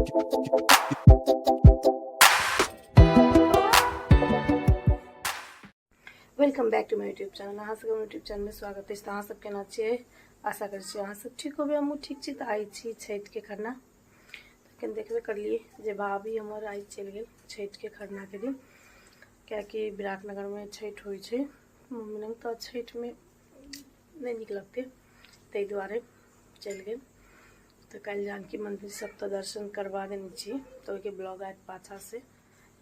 Welcome back to my YouTube channel. अहाँ सबके YouTube channel में स्वागत है। अहाँ सब केना छियै? आशा करै छी अहाँ सब ठीक होबे। हमहूँ ठीक छी। तऽ आइ छी छठि के खरना। तखन देखबे करलिए जे भाभी हमर आइ चलि गेल छठि के खरना के दिन, कियाकि विराटनगर में छठि होइ छै। मम्मी लग तऽ छठि में नहीं नीक लगते, ताहि दुआरे चलि गेल। तऽ काल्हि जानकी मंदिर सब तऽ दर्शन करवा देने छी, तऽ ओहिके ब्लॉग आयत पाछा से।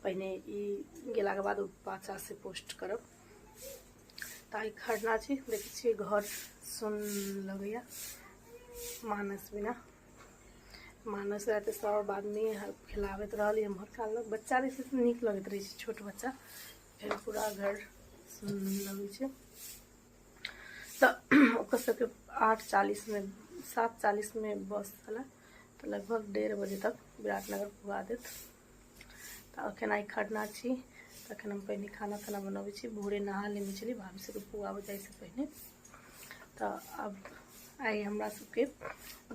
पहिने ई गेला के बाद पाछा से पोस्ट करब। ताई खरना छी, देखिए घर सुन लगैया। मानस बिना मानस रहते सब आदमी खिलाबैत रहल। एम्हर खालक बच्चा रहै छै नीक लगैत रहै छै, छोट बच्चा। फिर पूरा घर सुन लगै छै। तऽ ओकर सबके 8:40 में 7:40 में बस छला, तऽ लगभग 1:30 बजे तक विराटनगर पुगा देत। तऽ अखन आइ खरना छी, तखन हम पहिने खाना ताना बनबै छी। भोरे नहा लेने छली भाभी सबके पुआबे जाइ से पहिने। तऽ अब आइ हमरा सबके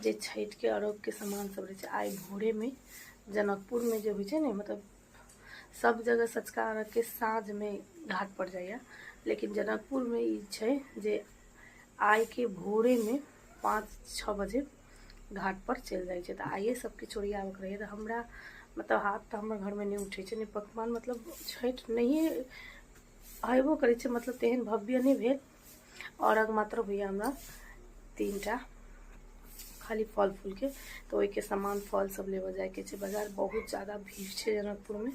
जे छठि के अर्घ के सामान सब रहे छै, आइ भोरे में जनकपुर में जे होइ छै ने, मतलब सब जगह सँझुका अर्घ के साँझ में घाट पर जाइया, लेकिन जनकपुर में ई छै जे आइ के भोरे में 5-6 बजे घाट पर चल जाए छै। तऽ आइए सब किछु ओरियाबक रहे। तऽ हमरा मतलब हाथ तऽ हमर घर में नहीं उठे छै, नहीं पकवान, मतलब छठि नहीं हेबो करे छै, मतलब तेहन भव्य नहीं भेल। अर्घ मात्र होइया हमरा 3टा, खाली फल फूल के। तो ओहि के सामान फल सब लेबऽ जाए के छै बाजार। बहुत ज़्यादा भीड़ छै जनकपुर में।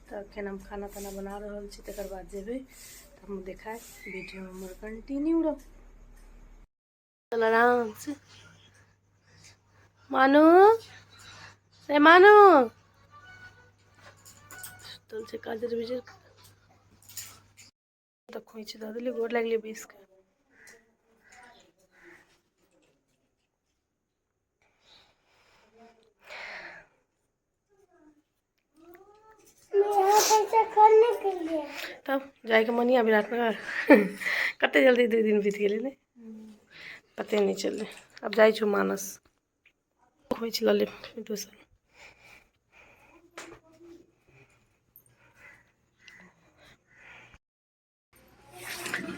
तऽ अखन हम खाना ताना बना रहल छी, तकर बाद जेबै। तऽ हम देखाए वीडियो में हमर कंटिन्यू रह। चल आराम से मानू रे मानू तल से काजर बिजर तऽ खोइच दऽ देली। गोर लागली बीस के। तब जाए के मनिया विराटनगर कते जल्दी 2 दिन बीत गेलै ने, पते नहीं चलले। अब जाई छु मानस खोइच लऽ ले दोसर।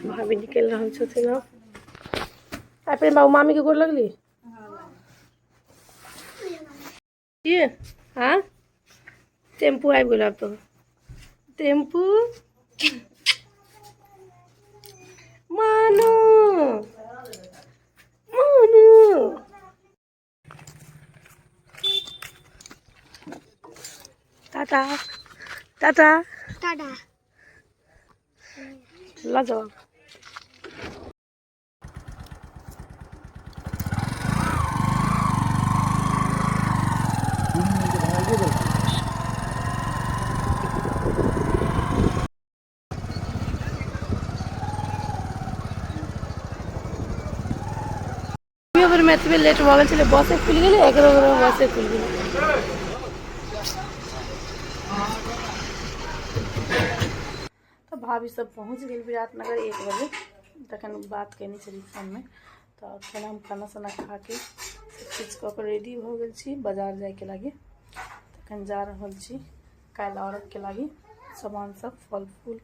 भाभी निकल रहल छथिन। अब आइ फिर बाबू मामी के गोर लगली ये। हाँ टेम्पू आबि गेल। अब तो टेम्पू मानू मानू टाटा टाटा टाटा। लाजवाब। में एतबे लेट भऽ गेल छलै, बसे खुलि गेलै। एकरो बसे खुलि गेलै। तो भाभी सब पहुँच गई विराटनगर 1 बजे। तखन बात केने छली फोन में। तो अखन हम खाना साना खा के सब चीज कऽ के रेडी भऽ गेल छी बाजार जाए के लागी। तखन जा रहल छी काल्हि अर्घ के लागी सामान सब, फल फूल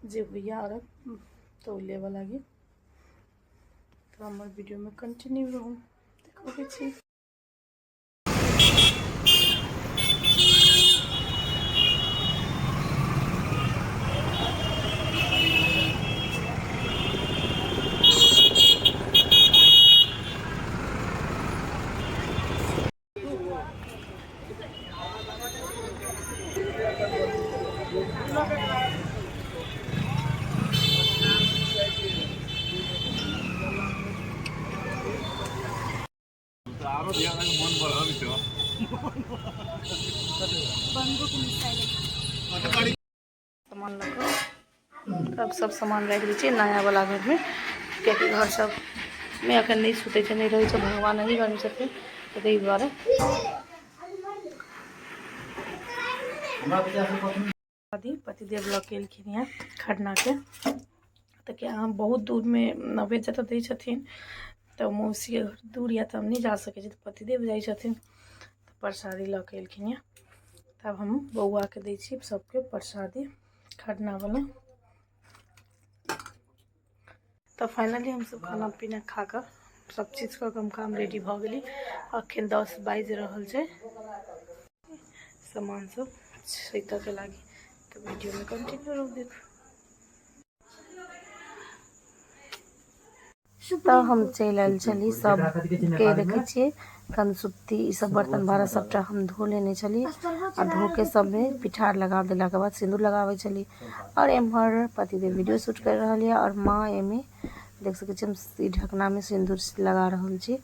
जे होइया अर्घ, तो लेबऽ लागी। तो हमर वीडियो में कंटिन्यू रहूँ, देखबै छी। सामान लग अब सब सामान राखि दै छियै नया वाला घर में, कियाकि घर सब में अखन नहीं सुते छै, नहीं रहे छै। भगवान एही घर में छथिन, तऽ ताहि दुआरे पतिदेव लऽ के एलखिन यहाँ खरना के। तऽ क्या हम बहुत दूर में नवेद जतऽ दै छथिन, तऽ मौसी दूर या तऽ हम नहीं जा सकै छी, तऽ पतिदेव जाइ छथिन। तऽ प्रसादी लऽ के एलखिन यऽ। तब हम बौआ के दै छी सबके प्रसादी खरना वाला। तो फाइनली हम सब खाना पीना खा कर सब चीज का काम रेडी भ गेली। अखन 10 बाज रहल छै। सामान सब सैता के लागी तो वीडियो में कंटिन्यू रह देख। तो हम चल आयल छली सब के देखे छे कंसुप्ती ई सब बर्तन भाड़ा सबटा हम धो लेने छली और धो के सब में पिठार लगा देला के बाद सिंदूर लगावे छली। और एम्हर पतिदेव वीडियो शूट कर रहा है और माँ एमे देख सके छी हम ढकना में सिंदूर लगा रहल छी।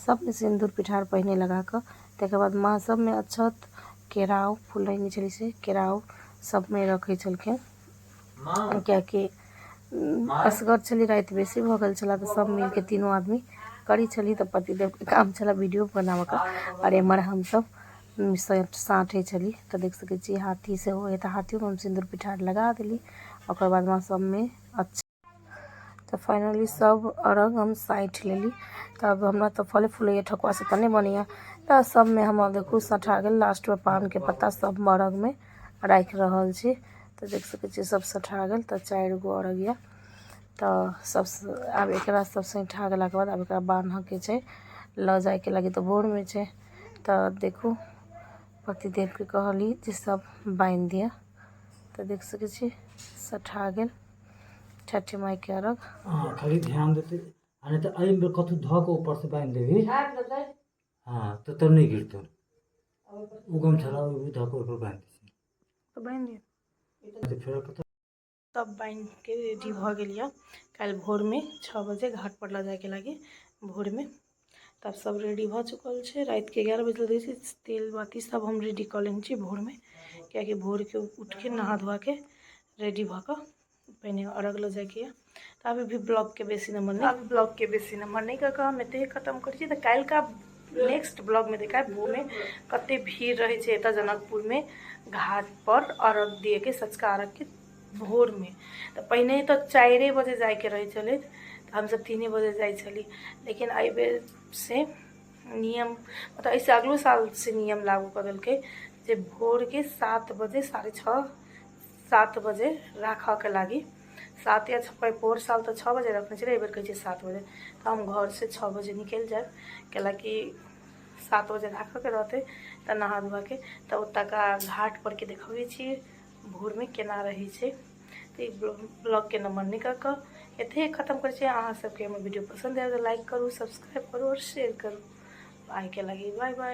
सब में सिंदूर पिठार पहने लगा कर तक बाद माँ सब में अक्षत केराव फूल रहने छली से केराव सब में रखे छलखिन क्या कि असगर छली रात बेसी भ गेल छला तो सब मिल के तीनों आदमी करी छली। तो पतिदेव के काम छला वीडियो बनावे का और एमर हम सब साँठे छली। तो देख सके छी हाथी से हो तो हाथियों में हम सिंदूर पिठार लगा देली। और बाद में सब में अच्छा तो फाइनली सब अरग हम साइट लेली। तब हमरा तो फले फूल ठकुआ से तने बनिया तो सब में हम देखू सठा गेल। लास्ट में पान के पत्ता सब अरग में राख रहल छी। तो देख सके छी सब सठा गेल। तो 4 गो अरगिया तो सब अब एक सब सठा गेला के बाद अब एक बांध के छै ल जाए के लगे तो भोर में छै। तो देखू पतिदेव के कहली जे सब बांध दिया। तो देख सके छी सठा गेल छठी माई के अरग। हां खाली ध्यान देते अने तो आई में कथु ध के ऊपर से बांध देबी। हां तो नहीं गिरतो उगम छला उ ध के ऊपर बांध दे तो बांध दिया तो फिर पता तब बांध के रेडी भ गेलिए। कल भोर में 6 बजे घाट पर ल जाए के लगे भोर में। तब सब रेडी भ चुकल छे। रात के 11 बजे दै छी तेल बाती सब हम रेडी क लेने छी भोर में क्या कि भोर के उठ के नहा धोआ के रेडी भ क पहने अरग ल जाए के। तो अभी भी ब्लॉग के बेसी नंबर नहीं कर हम एते खत्म कर छी। तो कल का नेक्स्ट ब्लॉग में देखा वो में कते भीड़ रहे छे एता जनकपुर में घाट पर अरग दिए के सचका अरग के भोर में। तो पहले तो 4 बजे जाए के रहे चले तो हम सब 3 बजे जाए छली। लेकिन आई बेर से नियम मतलब ऐसे अगलो साल से नियम लागू कर दिल के जे भोर के 7 बजे 6:30 7 बजे रखा के लगी। 7 या 6 पोर साल तो 6 बजे रखने चले एबर कहे 7 बजे। तो हम घर से 6 बजे निकल जाए कैला कि 7 बजे रख के रहते तो नहा धोआ के तो उतका घाट पर के देखबे छी भोर में केना रही छे। तो ब्लॉग के नंबर नहीं कर एते खत्म कर छे। अहाँ सबके हमर वीडियो पसंद आए तो लाइक करू सब्सक्राइब करू और शेयर करू। आइ के लगी बाय बाय।